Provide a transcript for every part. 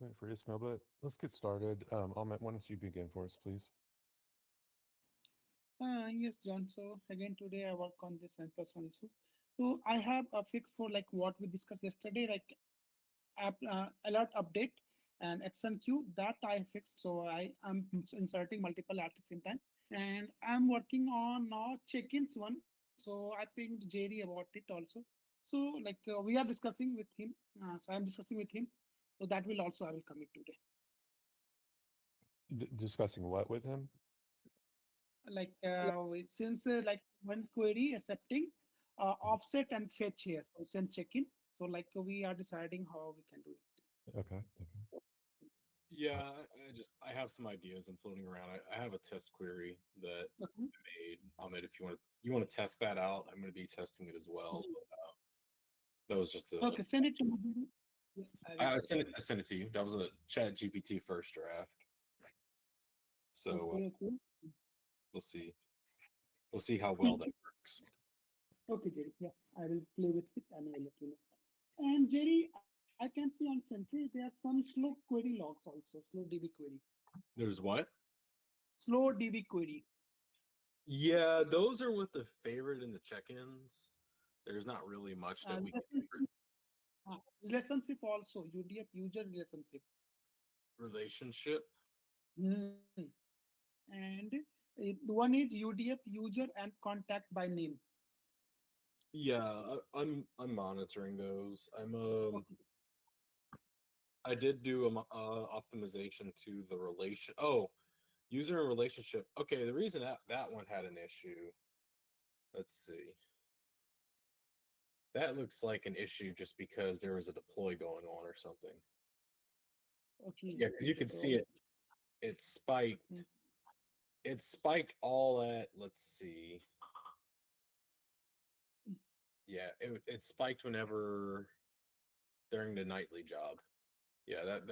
moment for Ismail, but let's get started. Ahmet, why don't you begin for us, please? Yes, John. So again, today I work on this N plus one issue. So I have a fix for like what we discussed yesterday, like alert update and action queue that I fixed. So I am inserting multiple at the same time, and I'm working on now check-ins one. So I pinged JD about it also. So we are discussing with him. So I'm discussing with him. So that will also I will commit today. Discussing what with him? Since like one query accepting offset and fetch here for send check-in, so we are deciding how we can do it. Okay. Okay. Yeah, I have some ideas I'm floating around. I have a test query that Okay. I made. Ahmed, if you want to test that out, I'm going to be testing it as well. Mhm. But, that was just a Okay, send it to me. Yeah, I will check. I sent it to you. That was a Chat GPT first draft. So Okay, okay. we'll see. We'll see how well Yes. that works. Okay, Jerry. Yeah, I will play with it and I will let you know. And Jerry, I can see on Sentry there are some slow query logs also, slow DB query. There's what? Slow DB query. Yeah, those are with the favorite in the check-ins. There's not really much that we can Relationship, relationship also, UDF user relationship. relationship. Hmm. And one is UDF user and contact by name. Yeah, I'm monitoring those. Okay. I did do a optimization to the relation. Oh, user and relationship. Okay, the reason that one had an issue. Let's see. That looks like an issue just because there was a deploy going on or something. Okay. Yeah, because you could see So it. It spiked. mm, It spiked all at. Let's see. mm, Yeah, it spiked whenever during the nightly job. Yeah, that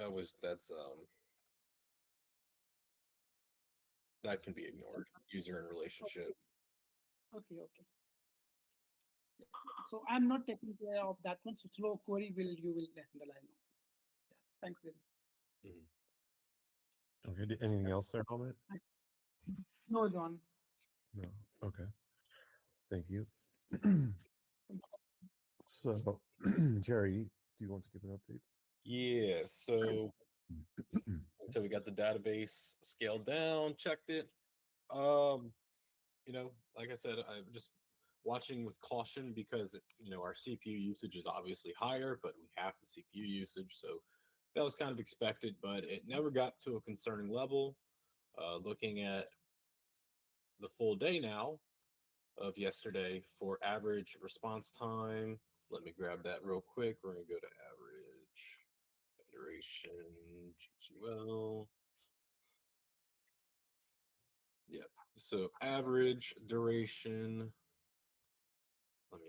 can be ignored. User and relationship. okay, okay. Yeah. So I'm not taking care of that one. So slow query will you will handle. I know. Yeah. Thanks, David. Mhm. Okay. Anything else there, Ahmet? Thanks. No, John. No. Okay. Thank you. So, Jerry, do you want to give an update? Yeah, so we got the database scaled down, checked it. Um, like I said, I'm just watching with caution because our CPU usage is obviously higher, but we have the CPU usage, so that was kind of expected, but it never got to a concerning level. Looking at the full day now of yesterday for average response time. Let me grab that real quick. We're gonna go to average duration GQL. Yep. So average duration. Let me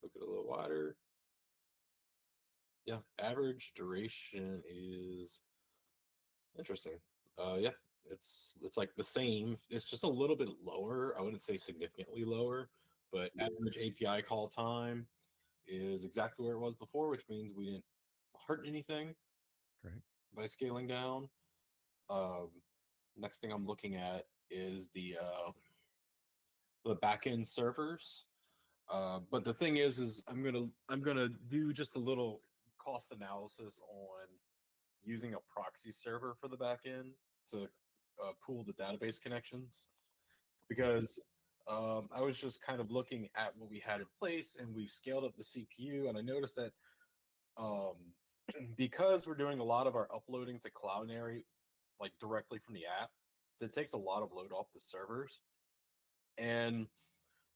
look it a little wider. Yeah, average duration is interesting. Yeah, it's like the same. It's just a little bit lower. I wouldn't say significantly lower, but average API call time is exactly where it was before, which means we didn't hurt anything Great. by scaling down. Um, Next thing I'm looking at is the backend servers. But the thing is I'm gonna do just a little cost analysis on using a proxy server for the backend to pool the database connections because I was just kind of looking at what we had in place and we've scaled up the CPU and I noticed that um, because we're doing a lot of our uploading to Cloudinary like directly from the app, it takes a lot of load off the servers and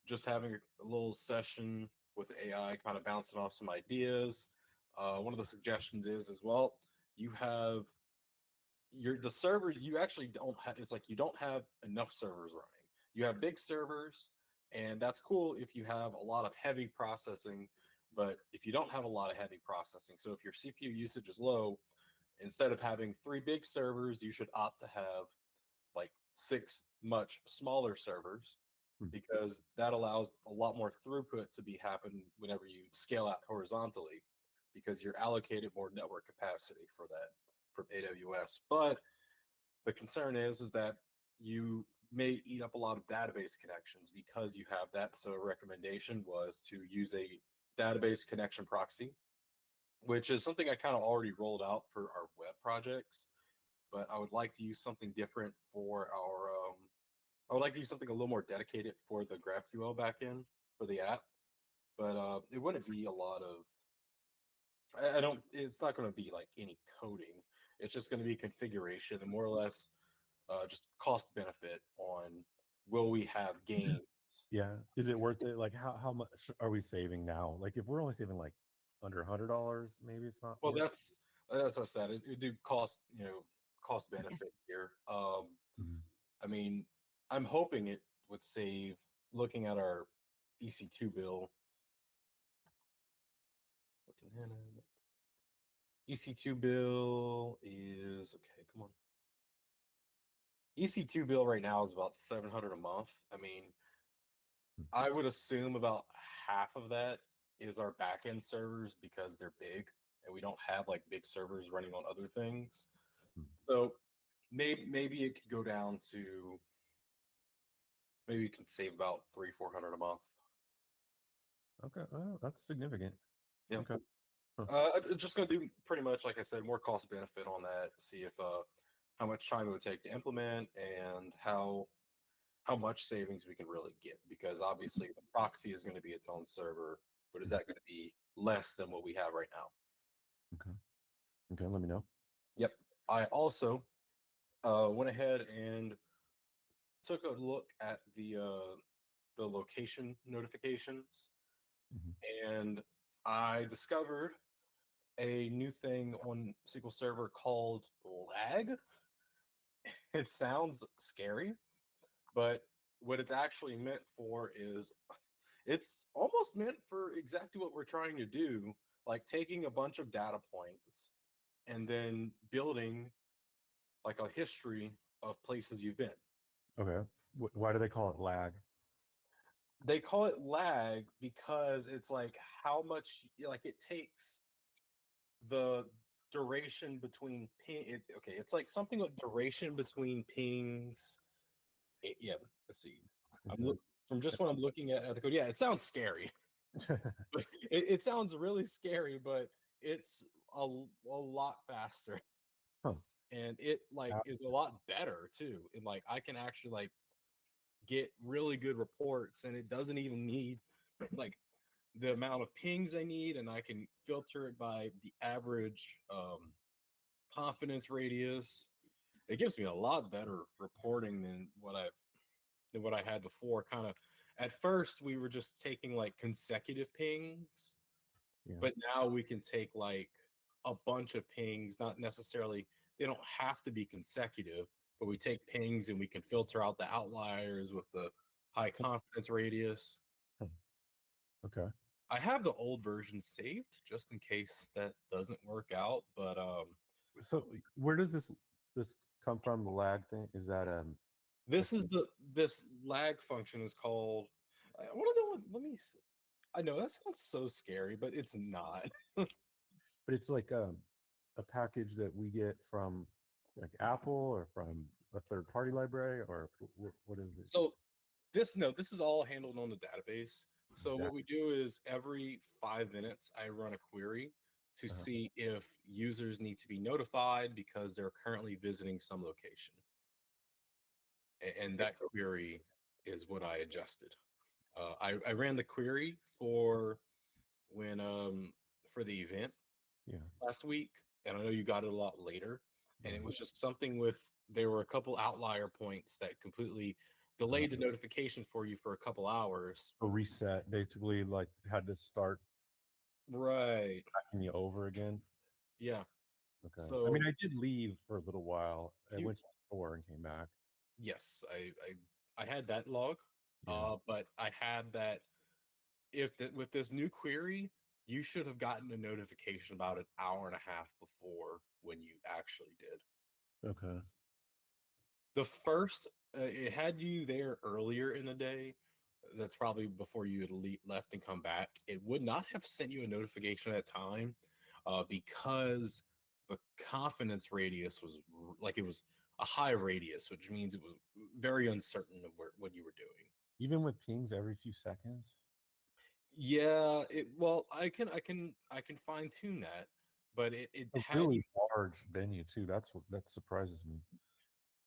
just having a little session with AI, kind of bouncing off some ideas. One of the suggestions is as well, you have the servers you actually don't have. It's like you don't have enough servers running. You have big servers, and that's cool if you have a lot of heavy processing. But if you don't have a lot of heavy processing, so if your CPU usage is low, instead of having three big servers, you should opt to have like six much smaller servers Hmm. because that allows a lot more throughput to be happen whenever you scale out horizontally because you're allocated more network capacity for that. from AWS. But the concern is that you may eat up a lot of database connections because you have that. So a recommendation was to use a database connection proxy, which is something I kind of already rolled out for our web projects. But I would like to use something different for our. I would like to use something a little more dedicated for the GraphQL backend for the app. But it wouldn't be a lot of. I don't. It's not going to be like any coding. It's just going to be configuration and more or less just cost benefit on will we have gains. Yeah. Is it worth it? Like, how much are we saving now? Like, if we're only saving like under $100, maybe it's not Well, worth. that's as I said, it do cost cost benefit here. Mhm. I mean, I'm hoping it would save. Looking at our EC2 bill, EC2 bill is okay. Come on, EC2 bill right now is about 700 a month. I mean, I would assume about half of that is our backend servers because they're big and we don't have like big servers running on other things. Hmm. So maybe it could go down to maybe you can save about 300-400 a month. Okay. Oh, that's significant. Yeah. Okay. Huh. I'm just gonna do pretty much like I said, more cost benefit on that. See if how much time it would take to implement and how much savings we can really get, because obviously the proxy is going to be its own server, but is that going to be less than what we have right now? Okay. Okay. Let me know. Yep. I also went ahead and took a look at the location notifications, Mhm. and I discovered a new thing on SQL Server called lag. It sounds scary, but what it's actually meant for is it's almost meant for exactly what we're trying to do, like taking a bunch of data points and then building like a history of places you've been. Okay. Why do they call it lag? They call it lag because it's like how much like it takes the duration between okay, it's like something like duration between pings. Yeah, let's see. Okay. From just what I'm looking at the code. Yeah, it sounds scary. It sounds really scary, but it's a lot faster, Huh. and it like That's- is a lot better too. And like I can actually like get really good reports, and it doesn't even need like the amount of pings I need, and I can filter it by the average confidence radius. It gives me a lot better reporting than what I had before. Kind of at first we were just taking like consecutive pings, yeah. but now we can take like a bunch of pings, not necessarily, they don't have to be consecutive, but we take pings and we can filter out the outliers with the high confidence radius. Huh. Okay. I have the old version saved just in case that doesn't work out, but So where does this come from? The lag thing, is that this is this lag function is called, I want to know what, let me, I know that sounds so scary, but it's not. but it's like a package that we get from like Apple or from a third party library, or what is it? So this is all handled on the database. So That, what we do is every 5 minutes I run a query to uh, see if users need to be notified because they're currently visiting some location. And that query is what I adjusted. I ran the query for when for the event yeah. last week, and I know you got it a lot later. And it Uh, was just something with there were a couple outlier points that completely uh, delayed the notification for you for a couple hours. a reset, basically, like had to start Right. tracking you over again. Yeah. Okay. I mean, So I did leave for a little while. I you went to the store and came back. yes, I had that log, Yeah. but I had that if that with this new query, you should have gotten a notification about an hour and a half before when you actually did. Okay. The first, it had you there earlier in the day. That's probably before you had left and come back. It would not have sent you a notification at that time because the confidence radius was like it was a high radius, which means it was very uncertain of what you were doing. Even with pings every few seconds. Yeah, well, I can fine tune that, but it A had really large venue too. That's what that surprises me.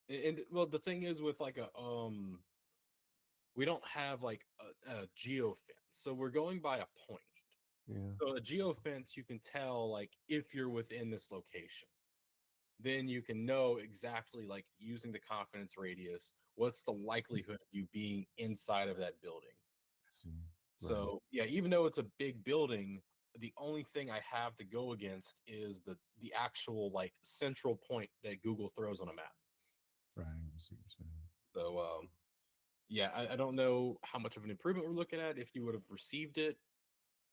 and well, the thing is with like a we don't have like a geofence, so we're going by a point. Yeah. So a geofence, you can tell like if you're within this location, then you can know exactly like using the confidence radius, what's the likelihood of you being inside of that building. I see. Right. So yeah, even though it's a big building, the only thing I have to go against is the actual like central point that Google throws on a map. Right. I see what you're saying. So yeah, I don't know how much of an improvement we're looking at. If you would have received it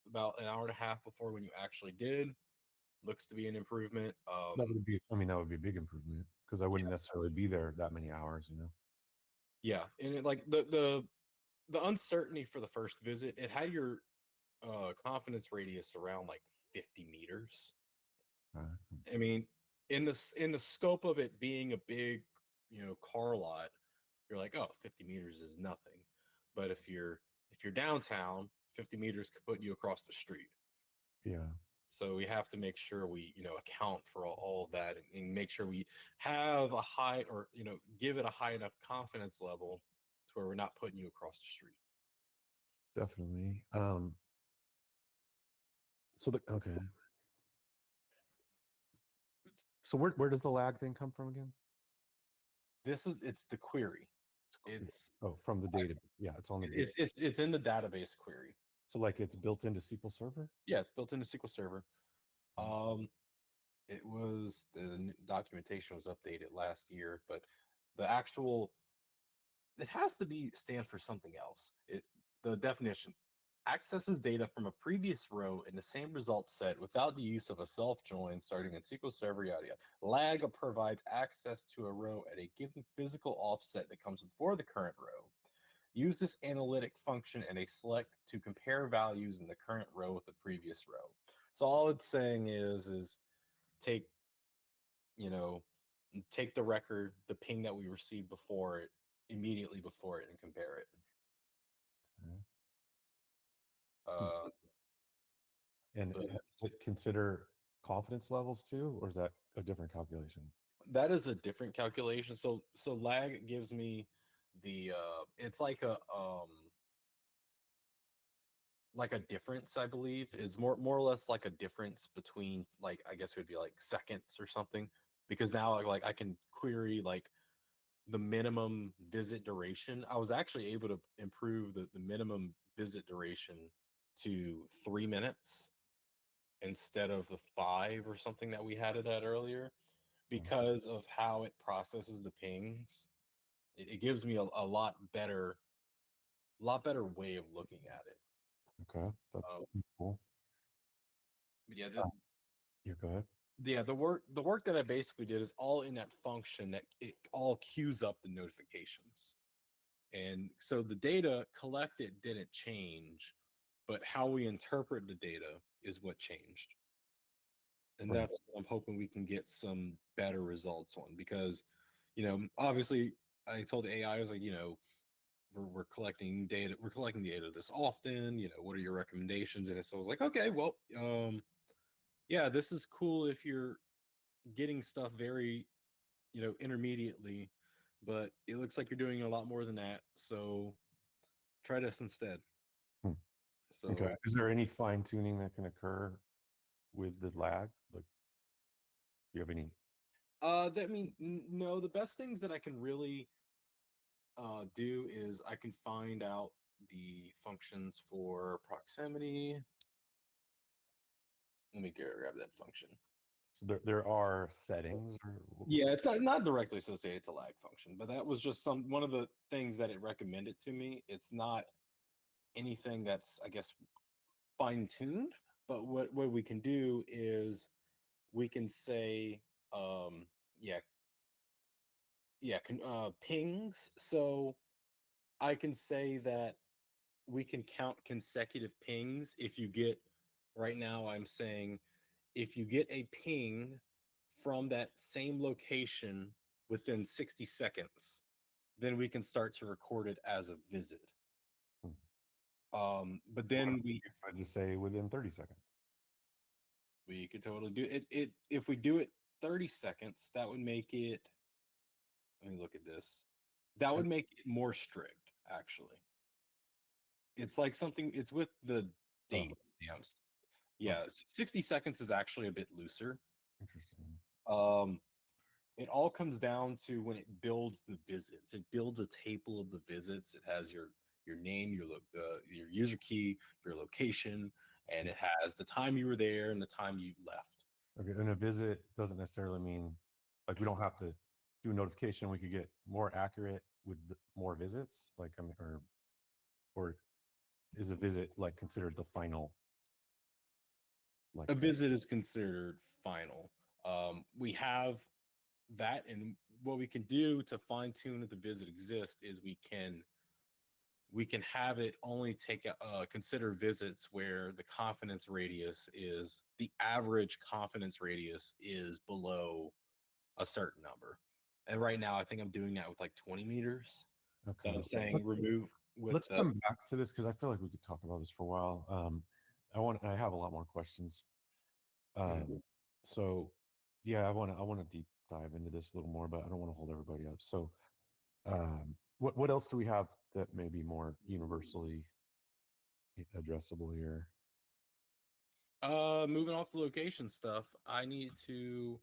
about an hour and a half before when you actually did, looks to be an improvement. That would be. I mean, that would be a big improvement because I wouldn't Yeah, necessarily be there that many hours. You know. yeah, and like the uncertainty for the first visit, it had your confidence radius around like 50 meters. Uh, I mean, in the scope of it being a big, car lot, you're like, oh, 50 meters is nothing. But if you're downtown, 50 meters could put you across the street. yeah. So we have to make sure we, account for all of that and make sure we have a high or, give it a high enough confidence level to where we're not putting you across the street. Definitely. So the okay. So where does the lag thing come from again? It's the query. Query. It's Oh, from the data. Yeah, it's on the data. it's in the database query. So like it's built into SQL Server. Yeah, it's built into SQL Server. Mm. Um, it was the documentation was updated last year, but the actual it has to be stand for something else. The definition accesses data from a previous row in the same result set without the use of a self join starting in SQL Server yada yada. Lag provides access to a row at a given physical offset that comes before the current row. Use this analytic function in a select to compare values in the current row with the previous row. So all it's saying is take, you know, take the record, the ping that we received before it, immediately before it, and compare it. Okay. Hmm. Uh, And but does it consider confidence levels too, or is that a different calculation? that is a different calculation. So lag gives me the it's like a difference, I believe, is more or less like a difference between like I guess it would be like seconds or something. Because now like I can query like the minimum visit duration. I was actually able to improve the minimum visit duration to 3 minutes instead of the 5 or something that we had it at earlier Oh, because of how it processes the pings. It gives me a lot better way of looking at it. okay, that's Um, cool. but yeah, You go ahead. the work that I basically did is all in that function that it all queues up the notifications. And so the data collected didn't change, but how we interpret the data is what changed. And Right. that's what I'm hoping we can get some better results on because, obviously I told the AI, I was like, we're collecting data, we're collecting data this often, what are your recommendations? And so I was like, okay, well, yeah, this is cool if you're getting stuff very, intermediately, but it looks like you're doing a lot more than that. So try this instead. Hmm. Okay. So, Is there any fine tuning that can occur with the lag? Like, do you have any? no, the best things that I can really do is I can find out the functions for proximity. Let me grab that function. So there are settings, or Yeah, it's not directly associated to lag function, but that was just one of the things that it recommended to me. It's not anything that's I guess fine tuned, but what we can do is we can say yeah pings. So I can say that we can count consecutive pings if you get right now I'm saying if you get a ping from that same location within 60 seconds, then we can start to record it as a visit. But then I just say within 30 seconds. we could totally do it. If we do it 30 seconds, that would make it. Let me look at this. That would make it more strict, actually. It's like something. It's with the date stamps. Yeah, 60 seconds is actually a bit looser. Interesting. It all comes down to when it builds the visits. It builds a table of the visits. It has your name, your user key, your location, and it has the time you were there and the time you left. Okay, and a visit doesn't necessarily mean like we don't have to do a notification. We could get more accurate with more visits, like I mean, or is a visit like considered the final? Like A visit is considered final. We have that, and what we can do to fine tune if the visit exists is we can have it only take consider visits where the confidence radius is the average confidence radius is below a certain number. And right now, I think I'm doing that with like 20 meters. okay, I'm saying remove with let's come back to this because I feel like we could talk about this for a while. I have a lot more questions. So yeah, I want to deep dive into this a little more, but I don't want to hold everybody up. So what else do we have that may be more universally addressable here? moving off the location stuff. I know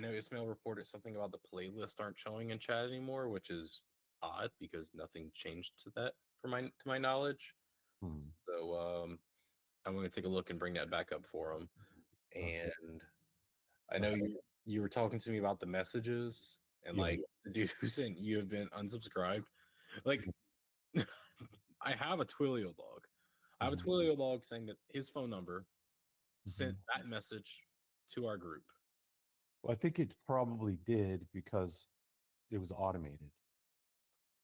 Ismail reported something about the playlist aren't showing in chat anymore, which is odd because nothing changed to that to my knowledge. So I'm going to take a look and bring that back up for him. And I know you were talking to me about the messages and like the dude who sent you have been unsubscribed. Like I have a Twilio log. I have a Twilio log saying that his phone number sent that message to our group. Well, I think it probably did because it was automated.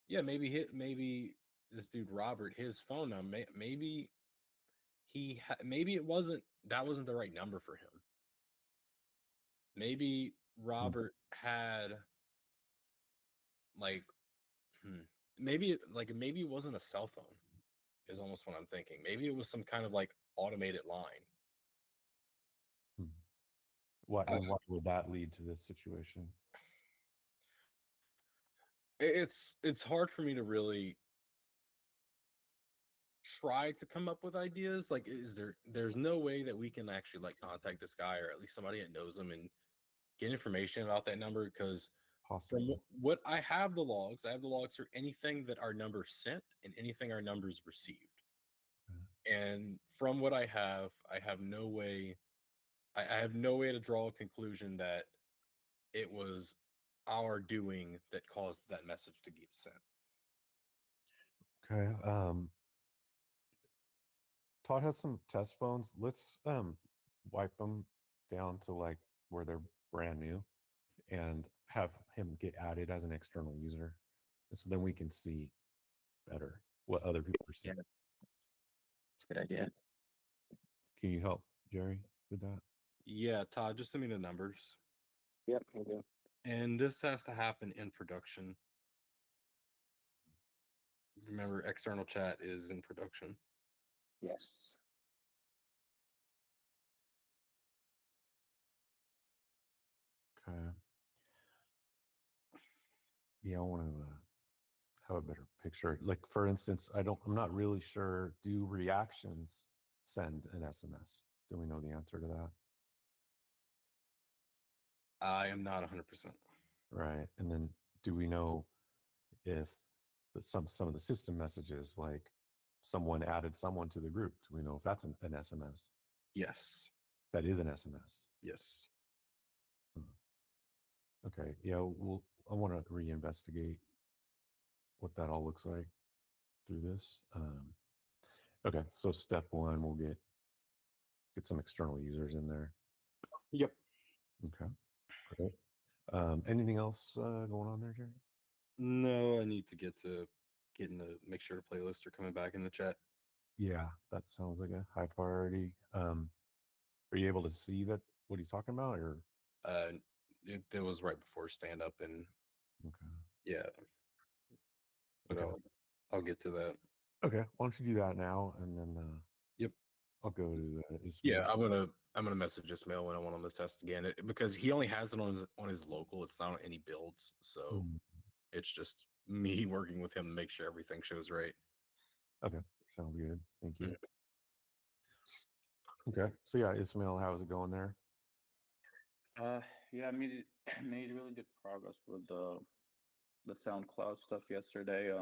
Yeah, maybe this dude Robert, his phone number, maybe maybe that wasn't the right number for him. Maybe Robert had like maybe it wasn't a cell phone is almost what I'm thinking. Maybe it was some kind of like automated line. What would that lead to this situation? It's hard for me to really try to come up with ideas. Like, there's no way that we can actually like contact this guy or at least somebody that knows him and get information about that number? Because from what I have the logs for anything that our number sent and anything our numbers received. And from what I have no way I have no way to draw a conclusion that it was our doing that caused that message to get sent. Okay. Todd has some test phones. Let's wipe them down to like where they're brand new and have him get added as an external user. And so then we can see better what other people are seeing. That's a good idea. Can you help Jerry with that? Yeah, Todd, just send me the numbers. Yep, we'll do. And this has to happen in production. Remember, external chat is in production. Yes. Okay. Yeah, I want to have a better picture. Like for instance, I'm not really sure. Do reactions send an SMS? Do we know the answer to that? I am not 100%. Right. And then do we know if some of the system messages, like someone added someone to the group, do we know if that's an SMS? Yes. That is an SMS. Yes. Okay. Yeah. I want to reinvestigate what that all looks like through this. Okay. So step one, we'll get some external users in there. Yep. Okay. Great. Anything else going on there, Jerry? No, I need to get to make sure the playlists are coming back in the chat. Yeah, that sounds like a high priority. Are you able to see that what he's talking about, or It was right before stand up, and Okay. yeah, but Okay. I'll get to that. Okay. Why don't you do that now, and then Yep. I'll go to Yeah, Ismail. I'm gonna message Ismail when I want him to test again because he only has it on his local. It's not on any builds, so Hmm. it's just me working with him to make sure everything shows right. Okay. Sounds good. Thank you. Mhm. Okay. So yeah, Ismail, how's it going there? Yeah, I made made really good progress with the SoundCloud stuff yesterday.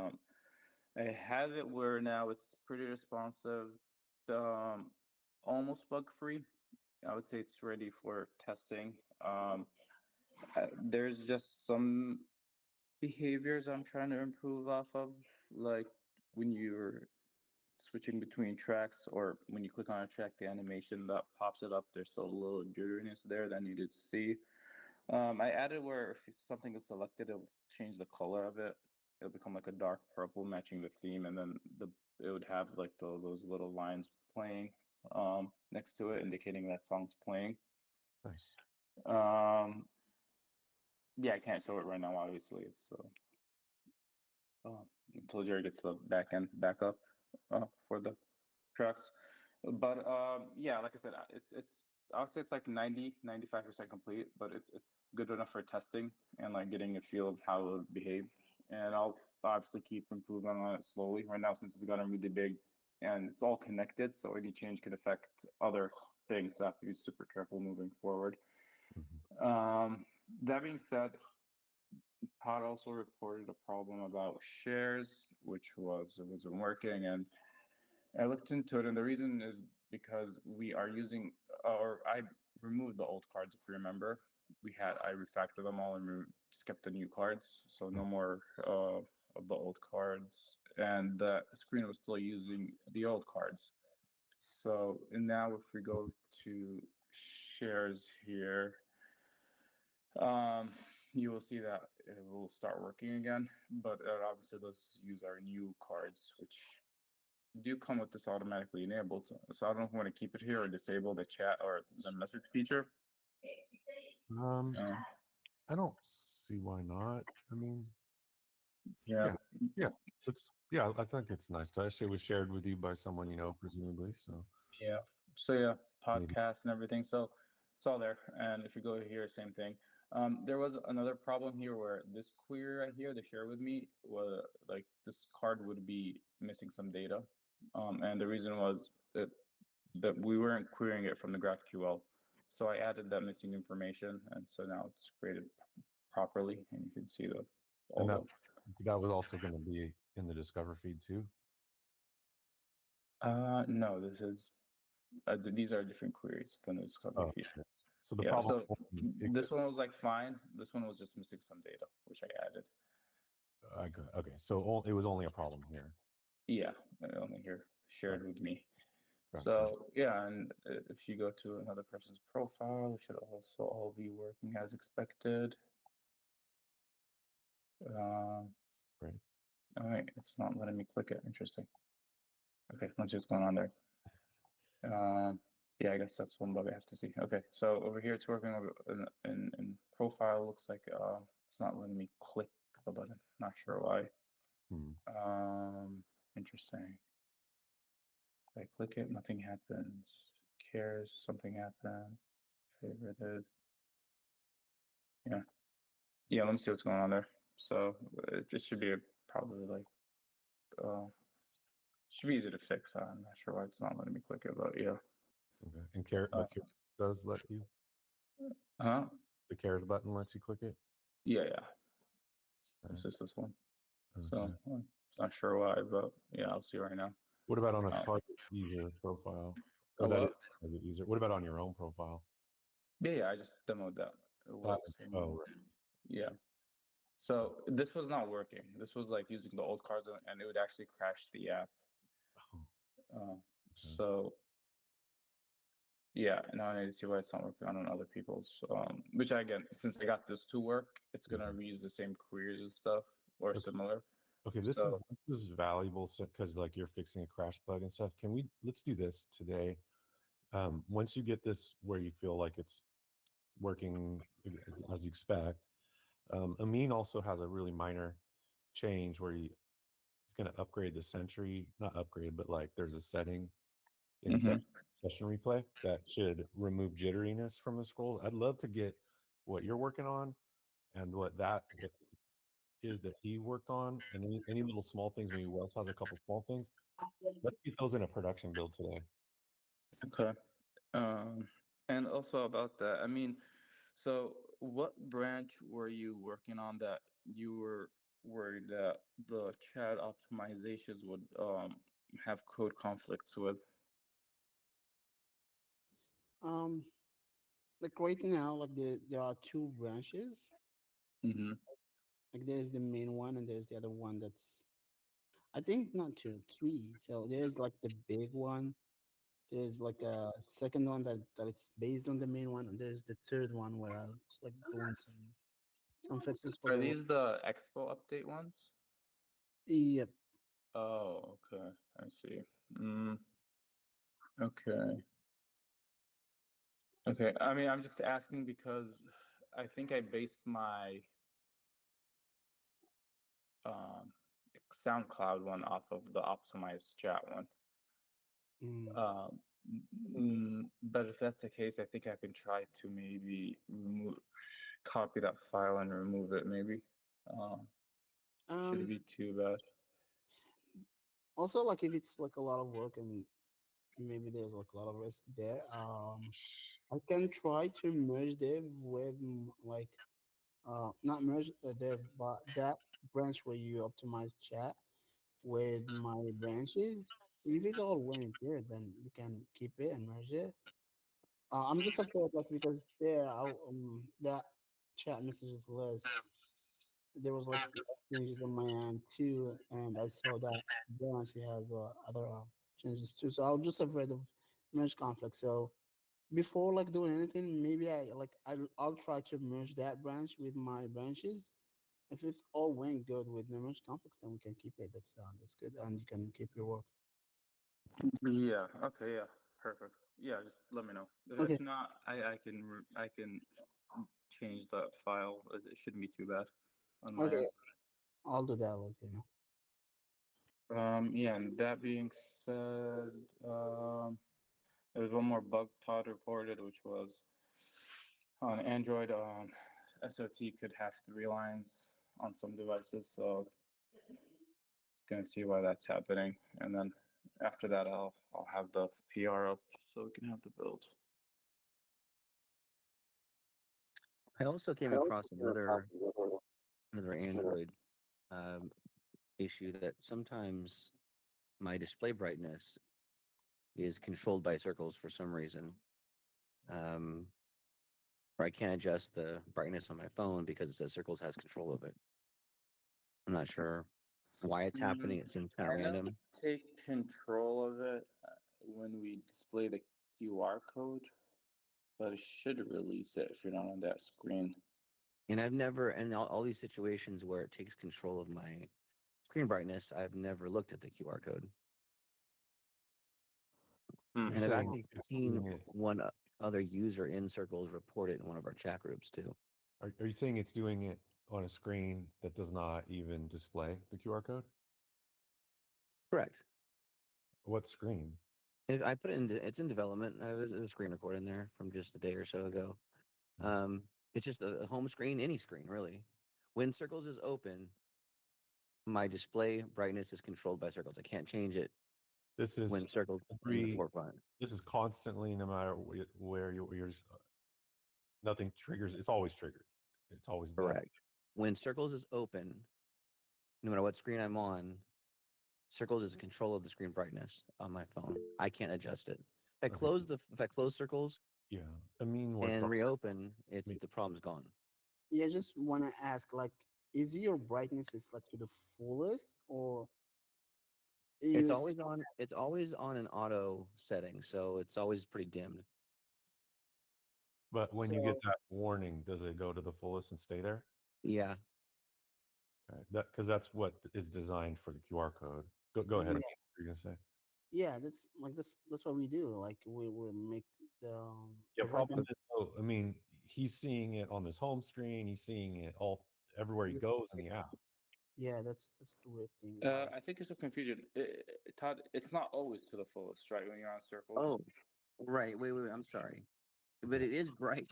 I have it where now it's pretty responsive, um, almost bug free. I would say it's ready for testing. There's just some behaviors I'm trying to improve off of, like when you're switching between tracks or when you click on a track, the animation that pops it up, there's still a little jitteriness there that I needed to see. I added where if something is selected, it'll change the color of it. It'll become like a dark purple matching the theme, and then it would have like those little lines playing next to it, indicating that song's playing. Nice. Yeah, I can't show it right now. Obviously, it's until Jerry gets the back end back up for the tracks. But yeah, like I said, it's I would say it's like 95% complete, but it's good enough for testing and like getting a feel of how it would behave. And I'll obviously keep improving on it slowly. Right now, since it's gotten really big and it's all connected, so any change could affect other things. So I have to be super careful moving forward. Mhm. That being said, Pod also reported a problem about shares, which was it wasn't working, and I looked into it, and the reason is because we are using, or I removed the old cards. If you remember, I refactored them all and just kept the new cards, so no more of the old cards, and the screen was still using the old cards. So and now, if we go to shares here, um, you will see that it will start working again, but it obviously does use our new cards, which do come with this automatically enabled. So I don't know if we want to keep it here or disable the chat or the message feature. Um, Uh, I don't see why not. I mean, yeah, yeah, yeah. Yeah. I think it's nice. It was shared with you by someone you know, presumably. So yeah. So yeah, maybe. podcasts and everything. So it's all there. And if you go here, same thing. There was another problem here where this query right here, they share with me, was like this card would be missing some data. And the reason was that we weren't querying it from the GraphQL. So I added that missing information, and so now it's created properly, and you can see And all that was also going to be in the Discover feed too. no, this is these are different queries than the discovery Oh, feed. okay. So the Yeah, problem so only this exists. one was like fine. This one was just missing some data, which I added. Okay, so it was only a problem here. Yeah, only here Oh, shared with me. gotcha. So yeah, and if you go to another person's profile, it should also all be working as expected. Right. All right, it's not letting me click it. Interesting. Okay, let's see what's going on there. Yeah, I guess that's one bug I have to see. Okay, so over here it's working over in profile. Looks like it's not letting me click the button. Not sure why. Hmm. Interesting. If I click it, nothing happens. Cares, something happens. Favorited. Yeah. Yeah, let me see what's going on there. So it just should be probably like should be easy to fix. I'm not sure why it's not letting me click it, but yeah. Okay. And Uh, Care does let you. huh? The cares button lets you click it. Yeah, yeah. Okay. It's just this one. So Okay. not sure why, but yeah, I'll see right now. What about on a Uh, target user profile? Or oh that well, is a target user. What about on your own profile? yeah, I just demoed that. It works. Oh, right. Yeah. So this was not working. This was like using the old cards, and it would actually crash the app. Oh, Uh, okay. so yeah, now I need to see why it's not working on other people's. Which again, since I got this to work, it's gonna Mhm. reuse the same queries and stuff or Okay. similar. Okay, So this is valuable because like you're fixing a crash bug and stuff. Let's do this today. Once you get this where you feel like it's working as you expect. Amin also has a really minor change where he's going to upgrade the Sentry, not upgrade, but like there's a setting in Hmm. session replay that should remove jitteriness from the scrolls. I'd love to get what you're working on and what is that he worked on, and any little small things. Maybe Wes has a couple small things. Let's get those in a production build today. Okay. Um, and also about that, I mean, so what branch were you working on that you were worried that the chat optimizations would have code conflicts with? Um, like right now, like there are two branches. Mm-hmm. Like there's the main one and there's the other one that's I think not two, three. So there's like the big one. There's like a second one that it's based on the main one, and there's the third one where I was like doing some fixes for Are the these the Expo update ones? yep. Oh, okay. I see. Mm, okay. Okay. I mean, I'm just asking because I think I based my um, SoundCloud one off of the optimized chat one. Mm. Um, but if that's the case, I think I can try to maybe copy that file and remove it. Maybe shouldn't Um be too bad. Also like if it's like a lot of work and maybe there's like a lot of risk there, I can try to merge dev with like not merge dev but that branch where you optimize chat with my branches. If it all went good, then we can keep it and merge it. I'm just afraid, like, because that chat messages list, there was like changes on my end too, and I saw that branch has other changes too. So I was just afraid of merge conflict. So before like doing anything, maybe I'll try to merge that branch with my branches. If it's all went good with the merge conflicts, then we can keep it. That's good, and you can keep your work. Yeah. Okay. Yeah. Perfect. Yeah. Just let me know. If Okay, not, I can change that file. It shouldn't be too bad on my okay, end. I'll do that. I'll let you know. Yeah. And that being said, there was one more bug Todd reported, which was on Android. SOT could have 3 lines on some devices, so gonna see why that's happening, and then after that, I'll have the PR up so we can have the build. I also came across another Android um, issue that sometimes my display brightness is controlled by circles for some reason. Um, or I can't adjust the brightness on my phone because it says Circles has control of it. I'm not sure why it's happening. It seems kind of I know we random. take control of it when we display the QR code, but it should release it if you're not on that screen. And I've never, and all these situations where it takes control of my screen brightness, I've never looked at the QR code. You're And I've saying actually it's seen doing it. one other user in Circles report it in one of our chat groups too. Are you saying it's doing it on a screen that does not even display the QR code? Correct. What screen? I put it in, it's in development. I have a screen record in there from just a day or so ago. It's just a home screen, any screen really. When Circles is open, my display brightness is controlled by Circles. I can't change it This is when Circles in the forefront. this is constantly, no matter where you're just, nothing triggers. It's always triggered. It's always there. Correct. When Circles is open, no matter what screen I'm on, Circles is in control of the screen brightness on my phone. I can't adjust it. Okay. If I close Circles Yeah, I mean, worked and on. reopen, Me- the problem's gone. Yeah, I just want to ask, like, is your brightness is like to the fullest, or It's you? always on. It's always on an auto setting, so it's always pretty dimmed. But when you get So that warning, does it go to the fullest and stay there? Yeah. Okay. That because that's what is designed for the QR code. Go ahead. yeah, What you're gonna say? yeah, that's like that's what we do. Like we make the Yeah, the problem brightness. is though, I mean, he's seeing it on this home screen. He's seeing it all everywhere he Yeah, goes in the app. yeah, that's the weird thing. Like, I think there's a confusion. Todd, it's not always to the fullest, right? When you're on circles. Oh, right. Wait. I'm sorry, but it is bright.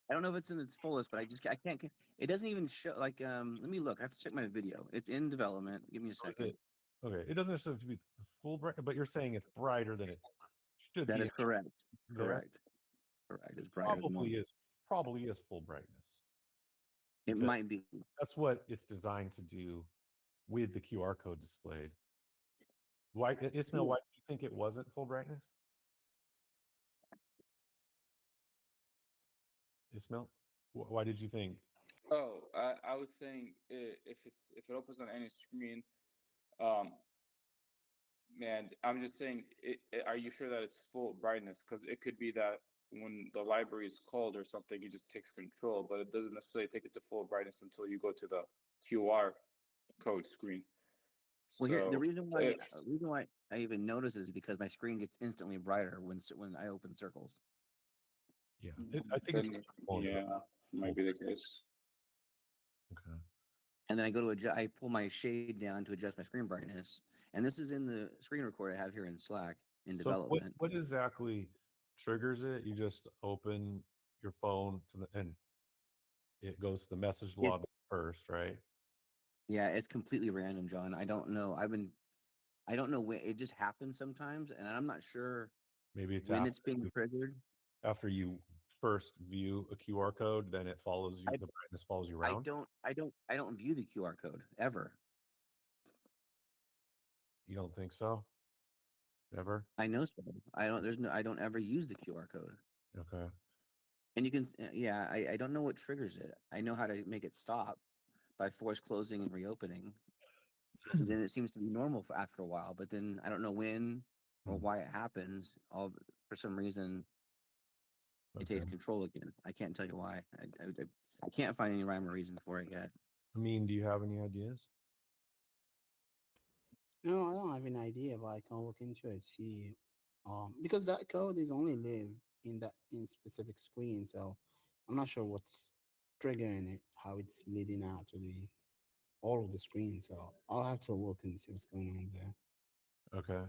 I don't know if it's in its fullest, but I can't. It doesn't even show. Like, let me look. I have to check my video. It's in development. Give me a So is second. it okay? It doesn't necessarily have to be full bright, but you're saying it's brighter than it should That be is correct. there. Correct. Correct. It It's brighter than normal. probably is full brightness. It Because might be. that's what it's designed to do with the QR code displayed. Why, Ismail? Yeah. Why do you think it wasn't full brightness? Ismail, why did you think? Oh, I was saying if it opens on any screen, um, man, I'm just saying, are you sure that it's full brightness? Because it could be that when the library is called or something, it just takes control, but it doesn't necessarily take it to full brightness until you go to the QR code screen. Well, here the So, reason why I even notice is because my screen gets instantly brighter when I open Circles. Yeah, I think it's then, going to the yeah, full might be the case. Okay. And then I go to adjust. I pull my shade down to adjust my screen brightness. And this is in the screen record I have here in Slack in So development. what exactly triggers it? You just open your phone to the and it goes to the message It, log first, right? yeah, it's completely random, John. I don't know. I don't know when it just happens sometimes, and I'm not sure Maybe it's when it's being you, triggered. after you first view a QR code, then it follows you. I The brightness follows you I around. don't view the QR code ever. You don't think so? Ever? I know so. I don't ever use the QR code. Okay. And you can yeah, I don't know what triggers it. I know how to make it stop by force closing and reopening. And then it seems to be normal after a while, but then I don't know when or Hmm. why it happens. All for some reason it Okay. takes control again. I can't tell you why. I can't find any rhyme or reason for it yet. I mean, do you have any ideas? no, I don't have an idea, but I can look into it, see, because that code is only live in that in specific screen, so I'm not sure what's triggering it, how it's bleeding out to the all of the screen. So I'll have to look and see what's going on there. Okay.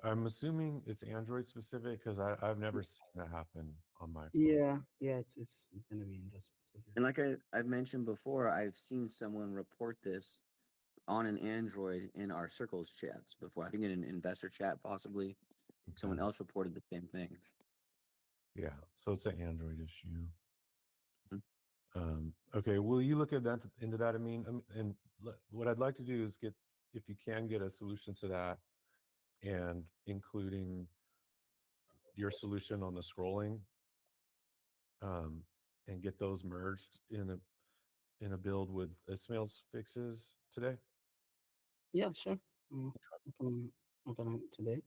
I'm assuming it's Android specific because I've never seen that happen on my phone. Yeah, it's gonna be Android specific. And like I've mentioned before, I've seen someone report this on an Android in our Circles chats before. I think in an investor chat, possibly. Someone Okay. else reported the same thing. Yeah. So it's an Android issue. Mhm. Okay. Will you look at that into that? I mean, and what I'd like to do is get, if you can get a solution to that, and including your solution on the scrolling, and get those merged in a build with Ismail's fixes today. Yeah, sure. I can look at it today.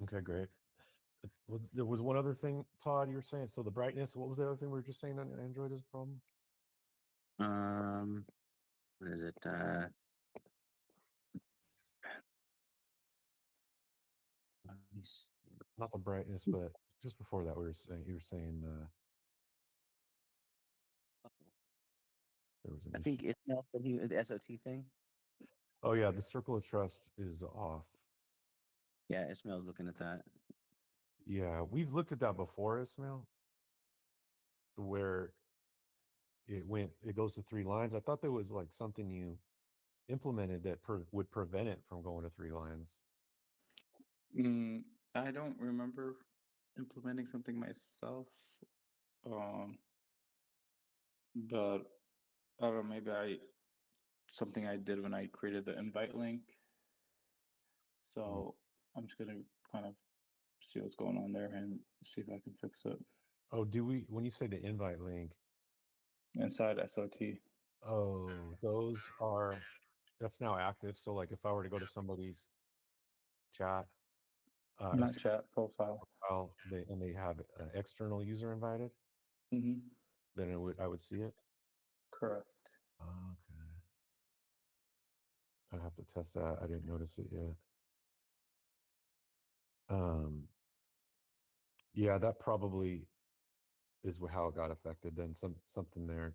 Okay, great. There was one other thing, Todd, you were saying. So the brightness. What was the other thing we were just saying on Android is a problem? What is it? Let me see. Not the brightness, but just before that, you were saying there was an I issue. think it's not the SOT thing. Oh yeah, the circle of trust is off. Yeah, Ismail's looking at that. Yeah, we've looked at that before, Ismail, where it goes to 3 lines. I thought there was like something you implemented that would prevent it from going to 3 lines. I don't remember implementing something myself, um, but I don't know. Maybe something I did when I created the invite link. So I'm just gonna kind of see what's going on there and see if I can fix it Oh, do we? When you say the invite link, inside SOT. oh, that's now active. So like, if I were to go to somebody's chat, or Not chat profile. file, they have an external user invited, Mm-hmm. then I would see it. Correct. Okay, I have to test that. I didn't notice it yet. Yeah, that probably is how it got affected. Then something there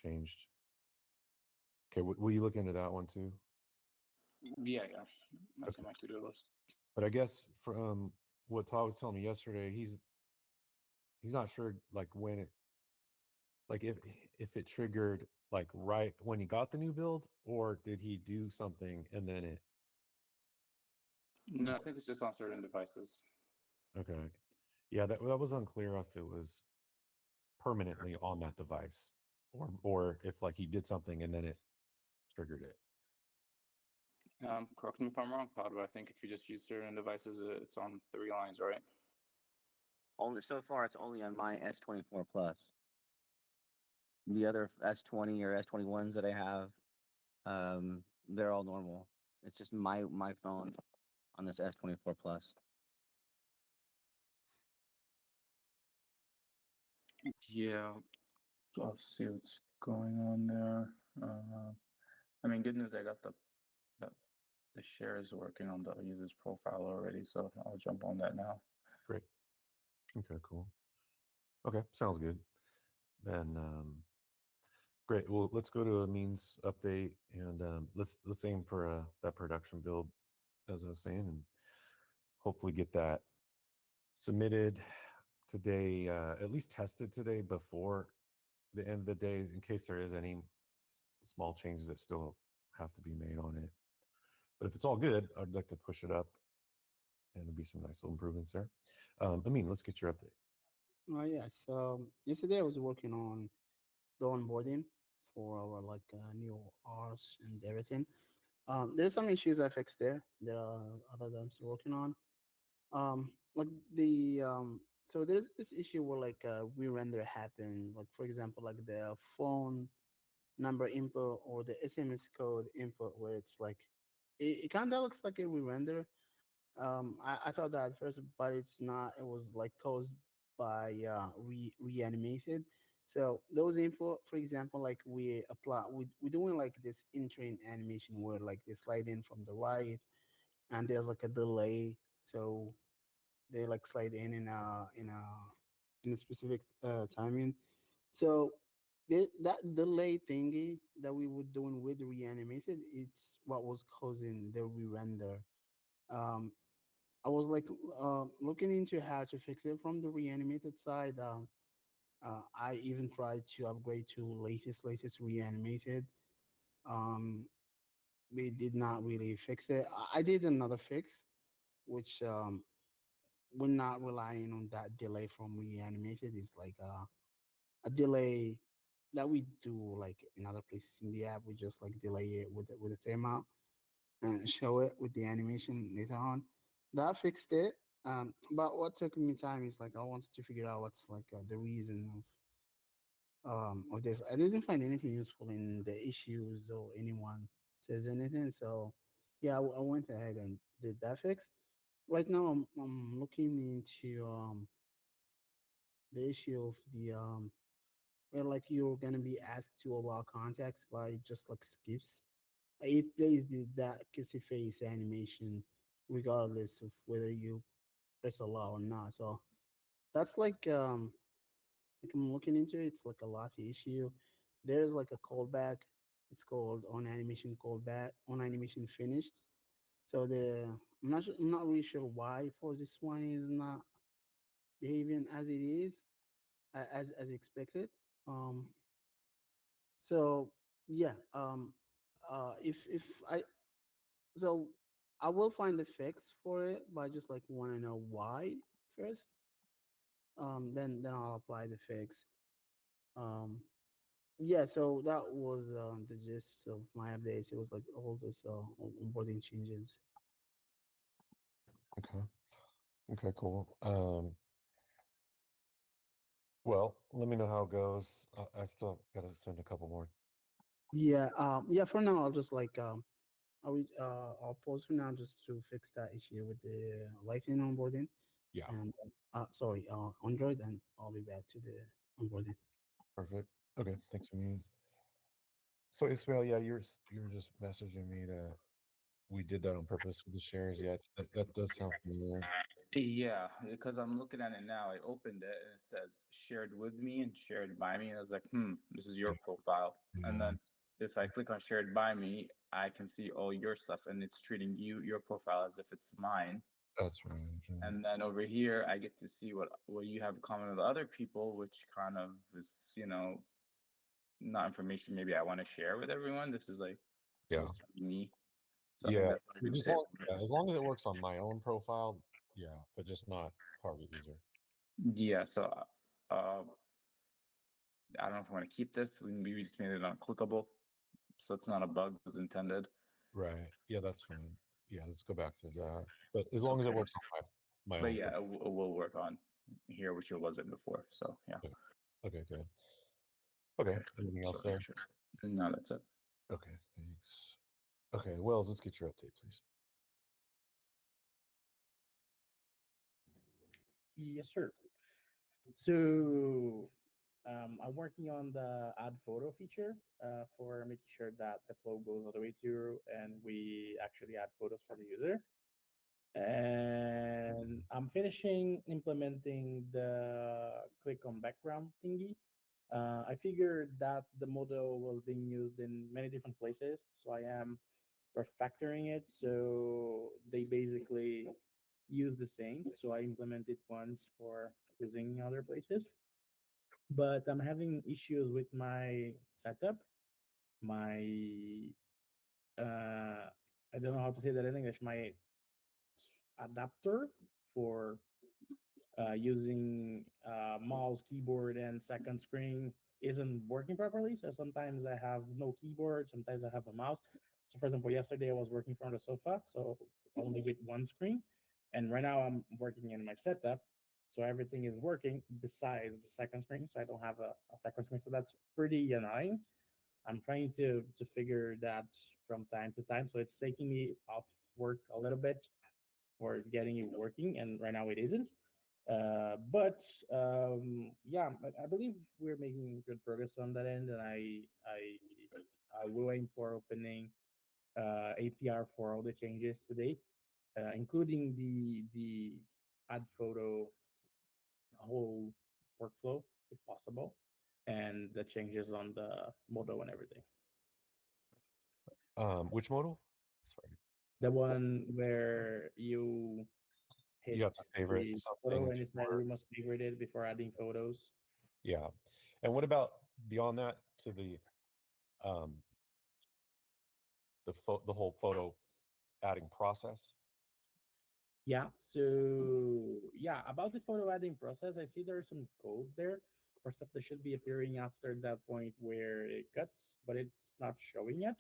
changed. Okay, will you look into that one too? Yeah, yeah. That's Okay. on my to-do list. But I guess from what Todd was telling me yesterday, he's not sure like when it like if it triggered like right when he got the new build, or did he do something and then it No, I think it's just on certain devices. okay. Yeah, that was unclear if it was permanently on that device or if like he did something and then it triggered it. Correct me if I'm wrong, Todd, but I think if you just use certain devices, it's on 3 lines, right? Only so far, it's only on my S24 Plus. The other S20 or S21s that I have, they're all normal. It's just my phone on this S24 Plus. Yeah, I'll see what's going on there. I mean, good news, I got the the shares working on the user's profile already, so I'll jump on that now. Great. Okay, cool. Okay, sounds good. Then great. Well, let's go to a means update and let's aim for that production build as I was saying, and hopefully get that submitted today, at least tested today before the end of the day, in case there is any small changes that still have to be made on it. But if it's all good, I'd like to push it up, and there'll be some nice little improvements there. Let's get your update. Oh yeah. So yesterday I was working on the onboarding for our new R's and everything. There's some issues I fixed there. There are other that I'm still working on. Like the so there's this issue where re-render happen. Like for example, like the phone number input or the SMS code input, where it's like it kind of looks like a re-render. I thought that at first, but it's not. It was like caused by reanimated. So those input, for example, like we're doing like this in-train animation where like they slide in from the right, and there's like a delay. So they like slide in a specific timing. So that delay thingy that we were doing with reanimated, it's what was causing the re-render. Um, I was looking into how to fix it from the reanimated side. I even tried to upgrade to latest reanimated. Um, we did not really fix it. I did another fix, which we're not relying on that delay from reanimated. It's like a delay that we do like in other places in the app. We just like delay it with a timeout and show it with the animation later on. That fixed it. But what took me time is like I wanted to figure out what's the reason of this. I didn't find anything useful in the issues or anyone says anything. So yeah, I went ahead and did that fix. Right now, I'm looking into the issue of the where like you're gonna be asked to allow context, but it just like skips. It plays that kissy face animation regardless of whether you press allow or not. So that's like I'm looking into it, it's like a lot issue. There's like a callback. It's called on animation callback, on animation finished. So I'm not really sure why for this one is not behaving as it is, as expected. Um, so yeah, if I so I will find the fix for it, but I just like want to know why first. Then I'll apply the fix. Um, yeah, so that was the gist of my updates. It was like all those onboarding changes. Okay. Okay. Cool. Well, let me know how it goes. I still got to send a couple more. Yeah, yeah. For now, I'll just I'll pause for now just to fix that issue with the Lightning onboarding Yeah. and sorry, Android, and I'll be back to the onboarding. Perfect. Okay. Thanks for me. So Ismail, yeah, you were just messaging me that we did that on purpose with the shares. Yeah, that does sound familiar. Yeah, because I'm looking at it now. I opened it and it says shared with me and shared by me. And I was like, this is your profile. And Yeah, then if I click on shared by me, I can see all your stuff and it's treating your profile as if it's mine. that's right. right. And then over here, I get to see what you have in common with other people, which kind of is, not information maybe I want to share with everyone. This is like Yeah, supposed to be me. So I think yeah. that's what I would As say. long, yeah. As long as it works on my own profile, yeah, but just not target user. Yeah, so uh, I don't know if I want to keep this. We just made it unclickable, so it's not a bug as intended. Right. Yeah, that's fine. Yeah, let's go back to that. But as long as it Okay. works on my But own. yeah, it will work on here, which it wasn't before. So yeah. Okay, good. Okay. Anything So else there? sure. No, that's it. Okay, thanks. Okay, Wells, let's get your update, please. Yes, sir. So I'm working on the add photo feature for making sure that the flow goes all the way through and we actually add photos for the user. And I'm finishing implementing the click on background thingy. I figured that the model was being used in many different places, so I am refactoring it so they basically use the same. So I implemented once for using in other places, but I'm having issues with my setup. My I don't know how to say that in English. My adapter for using mouse, keyboard, and second screen isn't working properly. So sometimes I have no keyboard, sometimes I have a mouse. So, for example, yesterday I was working from the sofa, so only with one screen. And right now I'm working in my setup. So everything is working besides the second screen. So I don't have a second screen. So that's pretty annoying. I'm trying to figure that from time to time. So it's taking me off work a little bit for getting it working. And right now it isn't. But yeah, I believe we're making good progress on that end, and I will aim for opening APR for all the changes today, including the add photo whole workflow if possible, and the changes on the model and everything. Which modal? Sorry. The one where you hit You have to favorite the something photo and it said before. you must favorite it before adding photos. Yeah. And what about beyond that to um the whole photo adding process? Yeah. So yeah, about the photo adding process, I see there's some code there for stuff that should be appearing after that point where it cuts, but it's not showing yet.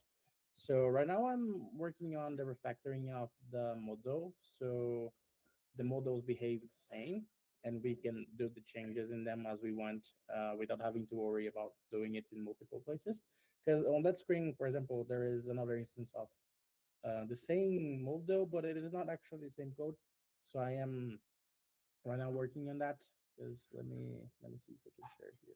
So right now I'm working on the refactoring of the model. So the models behave the same and we can do the changes in them as we want without having to worry about doing it in multiple places. Because on that screen, for example, there is another instance of the same model, but it is not actually the same code. So I am right now working on that. Because let me see if I can share here.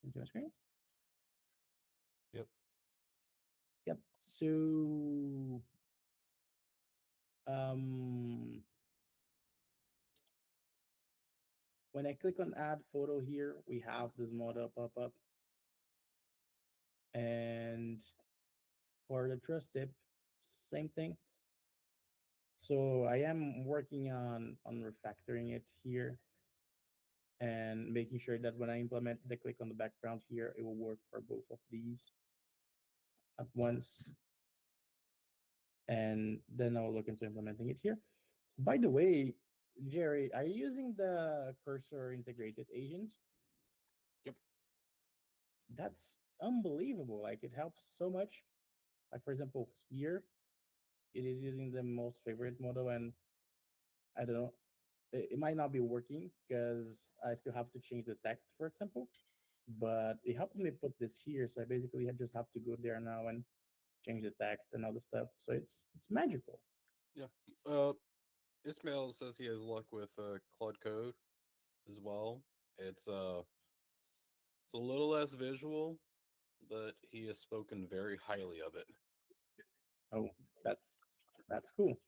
Can you see my screen? Yep. Yep. So um, when I click on add photo here, we have this model pop up. And for the trust tip, same thing. So I am working on refactoring it here and making sure that when I implement the click on the background here, it will work for both of these at once. And then I'll look into implementing it here. By the way, Jerry, are you using the cursor integrated agent? Yep. That's unbelievable. Like it helps so much. Like for example, here it is using the most favorite model, and I don't know, it might not be working because I still have to change the text, for example. But it helped me put this here, so I basically just have to go there now and change the text and all the stuff. So it's magical. Yeah. Ismail says he has luck with Claude Code as well, It's a little less visual, but he has spoken very highly of it. Oh, that's cool.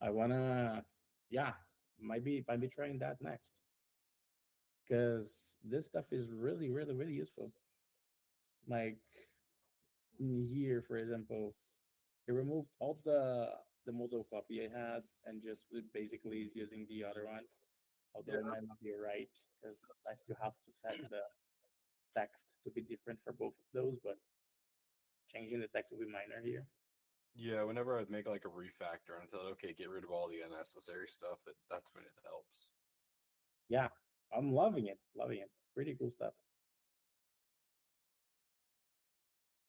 I wanna, yeah, might be trying that next because this stuff is really useful. Like in here, for example, it removed all the model copy I had and just basically is using the other one. Although it might not be right because I still have to set the text to be different for both of those, but changing the text will be minor here. Yeah, whenever I'd make like a refactor and I said, okay, get rid of all the unnecessary stuff, that's when it helps. Yeah, I'm loving it, loving it. Pretty cool stuff.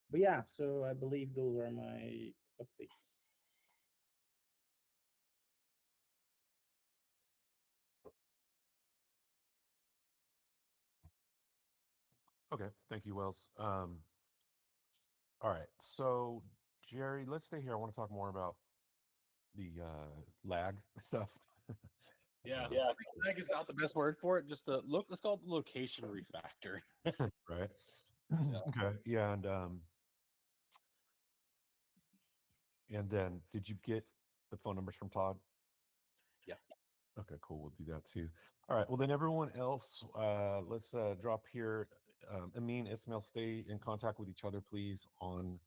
But yeah, so I believe those are my updates. Okay, thank you, Wells. All right, so Jerry, let's stay here. I want to talk more about the lag stuff. Yeah, Yeah. lag is not the best word for it. Just look. Let's call it the location refactor. Right. Yeah. Okay. Yeah, and then did you get the phone numbers from Todd? Yeah. Okay, cool. We'll do that too. All right. Well, then everyone else, let's drop here. Amin, Ismail, stay in contact with each other, please, on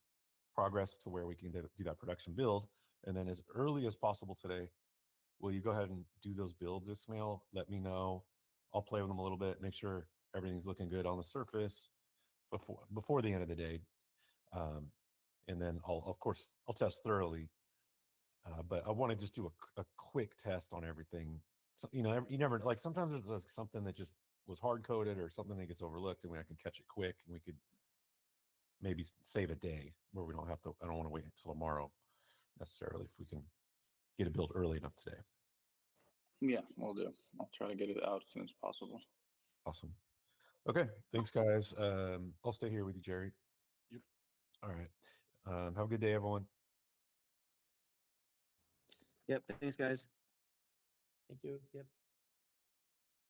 progress to where we can do that production build. And then as early as possible today, will you go ahead and do those builds, Ismail? Let me know. I'll play with them a little bit, make sure everything's looking good on the surface before the end of the day. And then of course, I'll test thoroughly. But I want to just do a quick test on everything. So, you never like sometimes it's like something that just was hard coded or something that gets overlooked, and I can catch it quick, and we could maybe save a day where we don't have to. I don't want to wait until tomorrow necessarily if we can get it built early enough today. Yeah, we'll do. I'll try to get it out as soon as possible. Awesome. Okay, thanks guys. I'll stay here with you, Jerry. Yep. All right. Have a good day, everyone. Yep. Thanks, guys. Thank you. Yep.